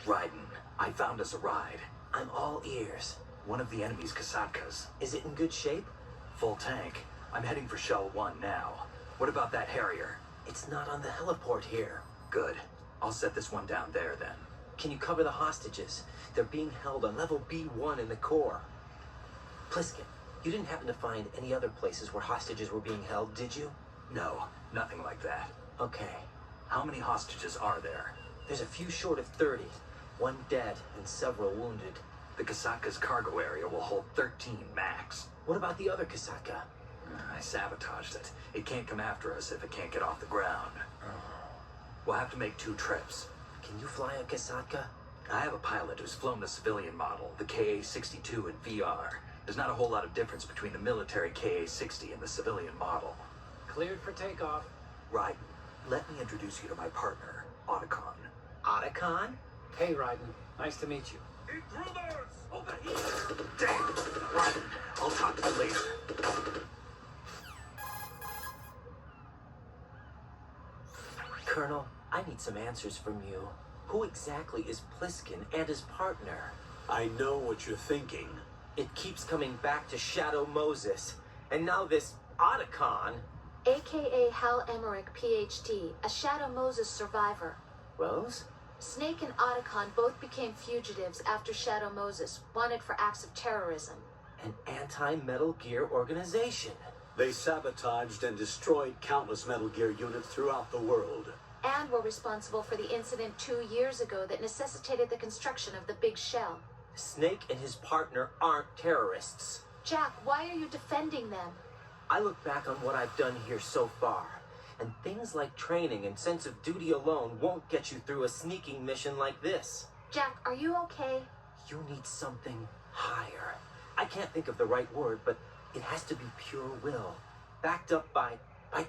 Raiden, I found us a ride. I'm all ears. One of the enemy's Kasatkas. Is it in good shape? Full tank. I'm heading for Shell 1 now. What about that Harrier? It's not on the heliport here. Good. I'll set this one down there then. Can you cover the hostages? They're being held on level B1 in the core. Pliskin, you didn't happen to find any other places where hostages were being held, did you? No, nothing like that. Okay. How many hostages are there? There's a few short of 30. One dead and several wounded. The Kasatka's cargo area will hold 13 max. What about the other Kasaka? I sabotaged it. It can't come after us if it can't get off the ground. We'll have to make 2 trips. Can you fly a Kasaka? I have a pilot who's flown the civilian model, the KA-62 in VR. There's not a whole lot of difference between the military KA-60 and the civilian model. Cleared for takeoff. Right. Let me introduce you to my partner, Otacon. Otacon? Hey, Raiden. Nice to meet you. Intruders! Over here! Damn! Right. I'll talk to you later. Colonel, I need some answers from you. Who exactly is Pliskin and his partner? I know what you're thinking. It keeps coming back to Shadow Moses. And now this Otacon. AKA Hal Emmerich, PhD, a Shadow Moses survivor. Rose? Snake and Otacon both became fugitives after Shadow Moses, wanted for acts of terrorism. An anti-Metal Gear organization. They sabotaged and destroyed countless Metal Gear units throughout the world. And were responsible for the incident 2 years ago that necessitated the construction of the big shell. Snake and his partner aren't terrorists. Jack, why are you defending them? I look back on what I've done here so far, and things like training and sense of duty alone won't get you through a sneaking mission like this. Jack, are you okay? You need something higher. I can't think of the right word, but it has to be pure will, backed up by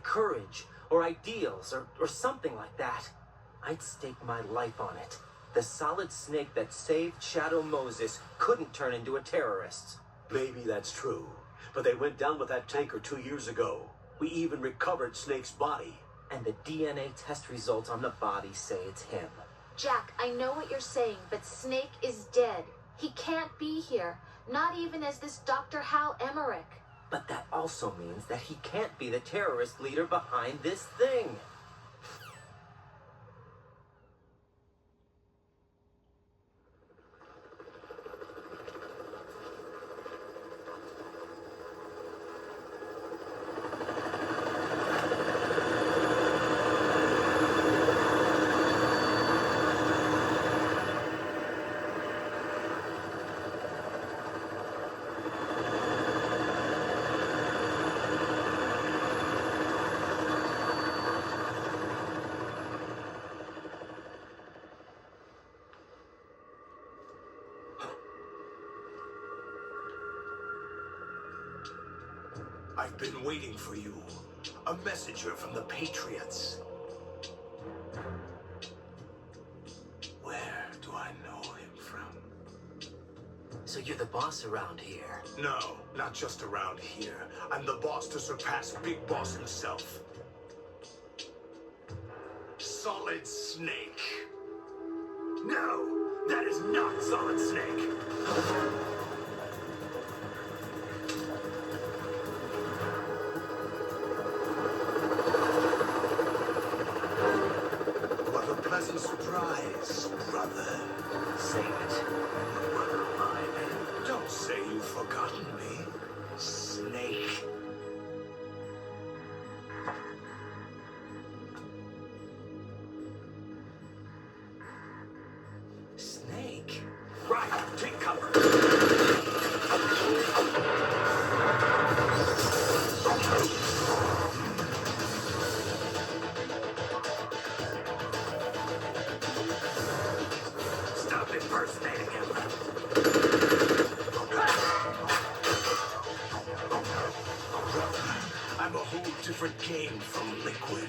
courage, or ideals, or something like that. I'd stake my life on it. The solid Snake that saved Shadow Moses couldn't turn into a terrorist. Maybe that's true, but they went down with that tanker 2 years ago. We even recovered Snake's body. And the DNA test results on the body say it's him. Jack, I know what you're saying, but Snake is dead. He can't be here, not even as this Dr. Hal Emmerich. But that also means that he can't be the terrorist leader behind this thing. I've been waiting for you. A messenger from the Patriots. Where do I know him from? So you're the boss around here. No, not just around here. I'm the boss to surpass Big Boss himself. Solid Snake. No, that is not Solid Snake. What a pleasant surprise, brother. Save it. Brother of mine. Don't say you've forgotten me, Snake. Snake? Right, take cover. Stop impersonating him. I'm a whole different game from Liquid.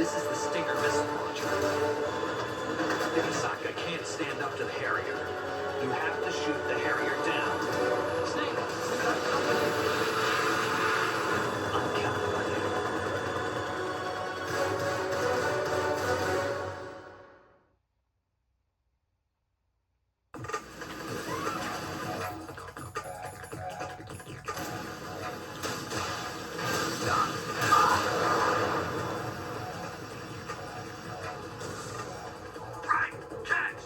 This is the Stinger missile launcher. Ibisaka can't stand up to the Harrier. You have to shoot the Harrier down. Snake, cut company. I'm counting on you. Right, catch!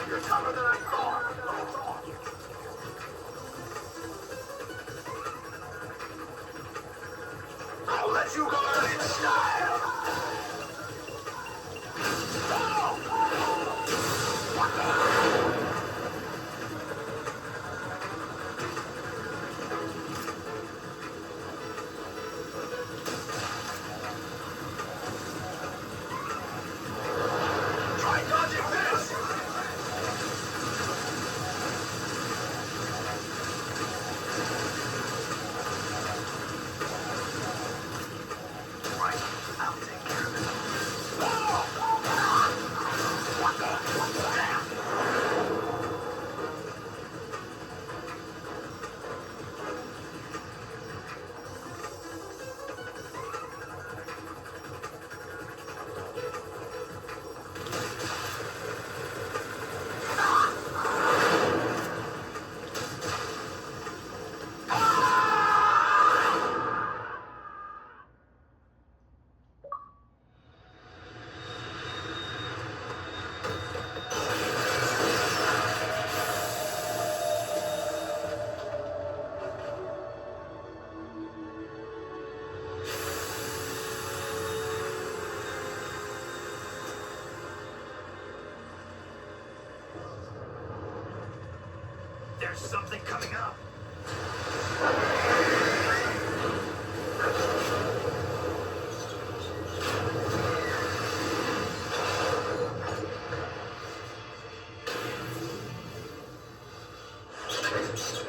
You're tougher than I thought. I'll let you go out in style. Try dodging this. Right, I'll take care of it. There's something coming up.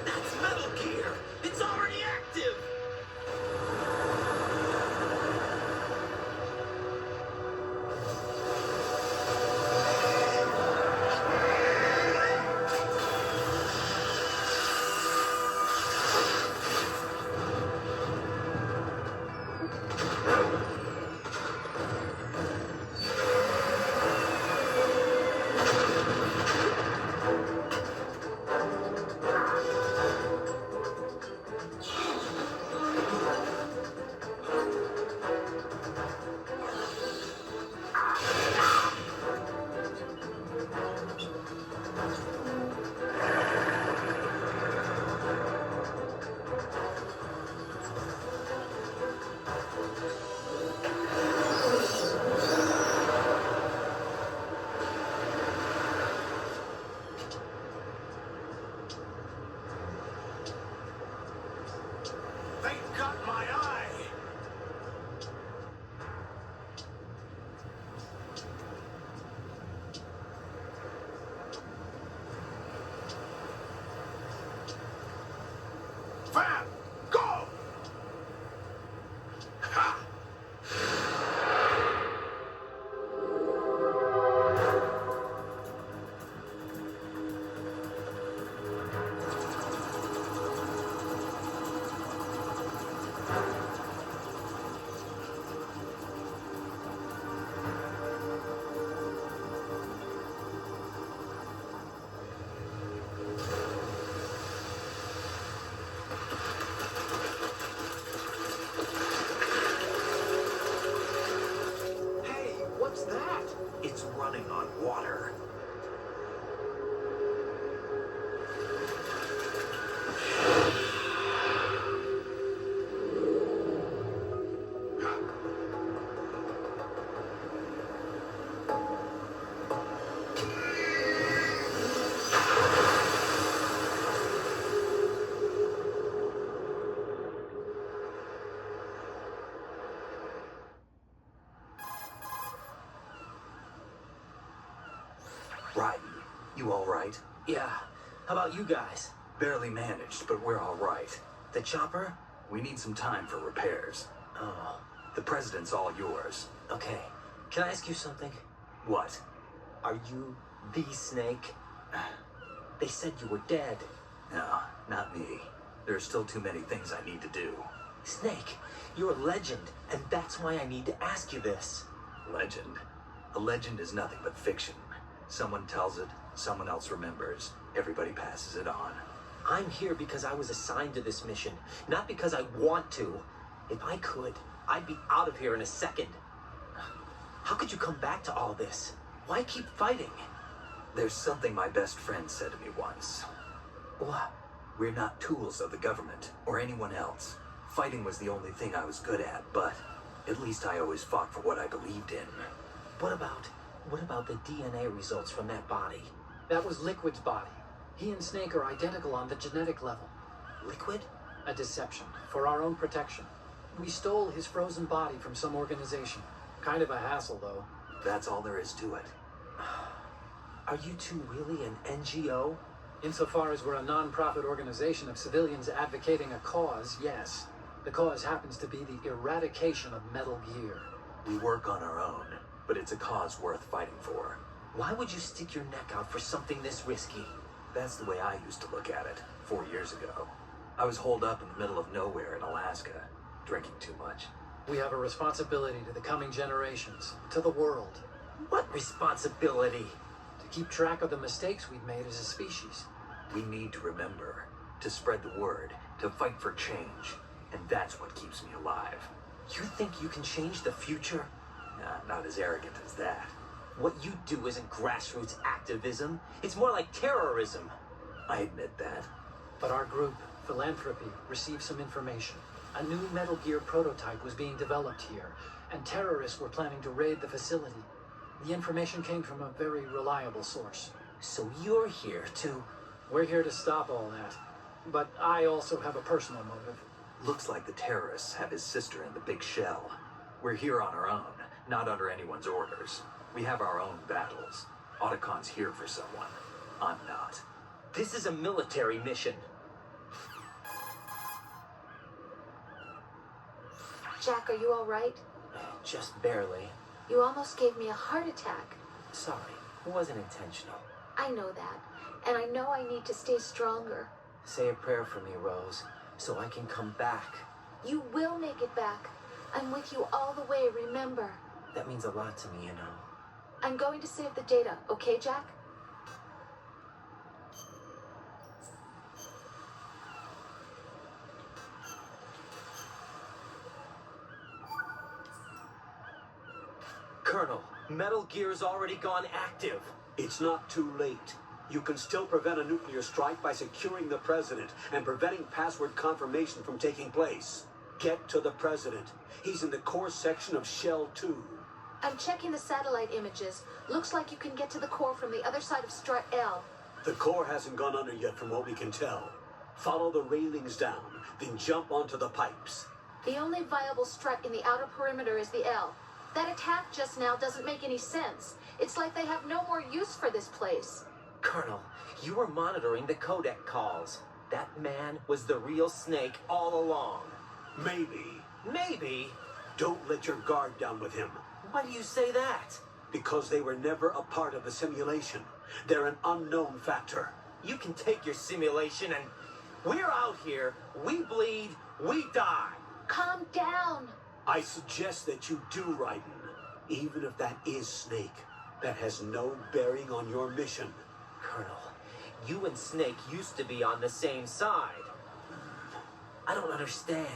That's Metal Gear. It's already active. What's that? It's running on water. Right. You all right? Yeah. How about you guys? Barely managed, but we're all right. The chopper? We need some time for repairs. Oh, The president's all yours. okay. Can I ask you something? What? Are you the Snake? They said you were dead. No, not me. There are still too many things I need to do. Snake, you're a legend, and that's why I need to ask you this. Legend. A legend is nothing but fiction. Someone tells it, someone else remembers. Everybody passes it on. I'm here because I was assigned to this mission, not because I want to. If I could, I'd be out of here in a second. How could you come back to all this? Why keep fighting? There's something my best friend said to me once. What? We're not tools of the government or anyone else. Fighting was the only thing I was good at, but at least I always fought for what I believed in. What about the DNA results from that body? That was Liquid's body. He and Snake are identical on the genetic level. Liquid? A deception, for our own protection. We stole his frozen body from some organization. Kind of a hassle, though. That's all there is to it. Are you two really an NGO? Insofar as we're a non-profit organization of civilians advocating a cause, yes. The cause happens to be the eradication of Metal Gear. We work on our own, but it's a cause worth fighting for. Why would you stick your neck out for something this risky? That's the way I used to look at it 4 years ago. I was holed up in the middle of nowhere in Alaska, drinking too much. We have a responsibility to the coming generations, to the world, What responsibility? to keep track of the mistakes we've made as a species. We need to remember, to spread the word, to fight for change. And that's what keeps me alive. You think you can change the future? Nah, not as arrogant as that. What you do isn't grassroots activism. It's more like terrorism. I admit that. But our group, Philanthropy, received some information. A new Metal Gear prototype was being developed here, and terrorists were planning to raid the facility. The information came from a very reliable source. So you're here to... We're here to stop all that. But I also have a personal motive. Looks like the terrorists have his sister in the big shell. We're here on our own, not under anyone's orders. We have our own battles. Otacon's here for someone. I'm not. This is a military mission. Jack, are you all right? Just barely. You almost gave me a heart attack. Sorry, it wasn't intentional. I know that. And I know I need to stay stronger. Say a prayer for me, Rose, so I can come back. You will make it back. I'm with you all the way, remember. That means a lot to me, you know. I'm going to save the data, okay, Jack? Colonel, Metal Gear's already gone active. It's not too late. You can still prevent a nuclear strike by securing the president and preventing password confirmation from taking place. Get to the president. He's in the core section of Shell 2. I'm checking the satellite images. Looks like you can get to the core from the other side of Strut L. The core hasn't gone under yet from what we can tell. Follow the railings down, then jump onto the pipes. The only viable strut in the outer perimeter is the L. That attack just now doesn't make any sense. It's like they have no more use for this place. Colonel, you were monitoring the codec calls. That man was the real Snake all along. Maybe. Maybe? Don't let your guard down with him. Why do you say that? Because they were never a part of the simulation. They're an unknown factor. You can take your simulation and... We're out here, we bleed, we die. Calm down. I suggest that you do, Raiden. Even if that is Snake. That has no bearing on your mission. Colonel, you and Snake used to be on the same side. I don't understand.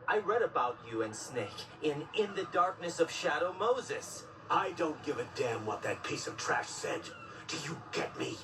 I read about you and Snake in the Darkness of Shadow Moses. I don't give a damn what that piece of trash said. Do you get me?